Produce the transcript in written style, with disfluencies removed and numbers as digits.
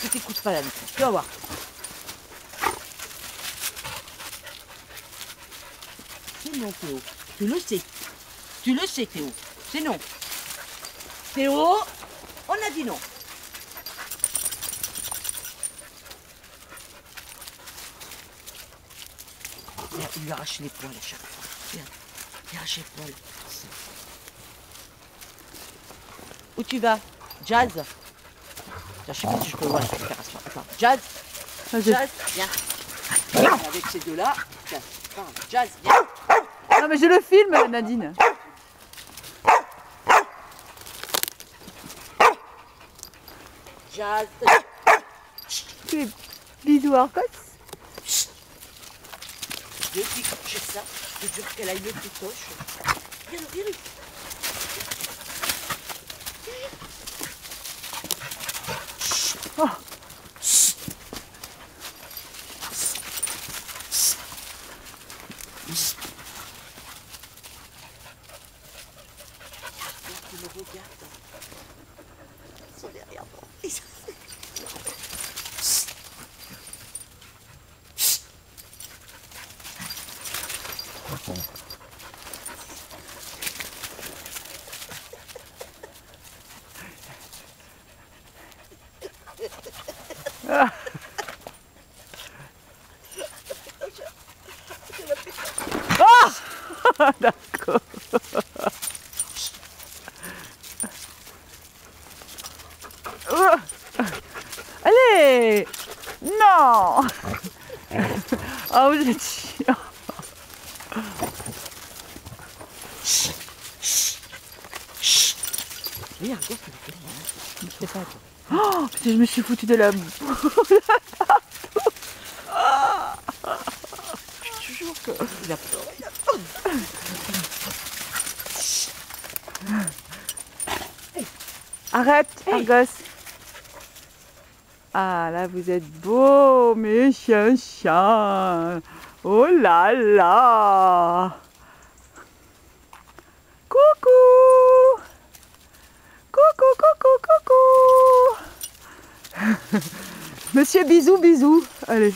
Tu t'écoutes pas là, Nico. Tu vas voir. C'est non, Théo. Tu le sais. Tu le sais, Théo. C'est non. Théo, on a dit non. Il lui arrache les poils à chaque fois. Regarde, il arrache les poils. Où tu vas? Jazz? Je sais pas si je peux voir la préparation. Attends, Jazz? Jazz, viens. Avec ces deux-là. Tiens, Jazz, viens. Non mais je le filme, Nadine. Jazz. Fais bisous Argos. Depuis que j'ai ça, je te jure qu'elle a une pétoche. Viens, viens. Oh. Tu me regardes. Ils sont derrière moi. Ah. Ah. D'accord. Oh. Allez. Non. Ah, vous êtes chiant. Regarde, regarde, tu ne fais pas, toi. Oh, putain, je me suis foutu de la boue. Je te jure que... Il a peur, il a peur. Arrête, Argos. Ah, là, vous êtes beaux, mes chiens. Oh là là. Coucou. Coucou, coucou, coucou. Monsieur, bisous, bisous. Allez.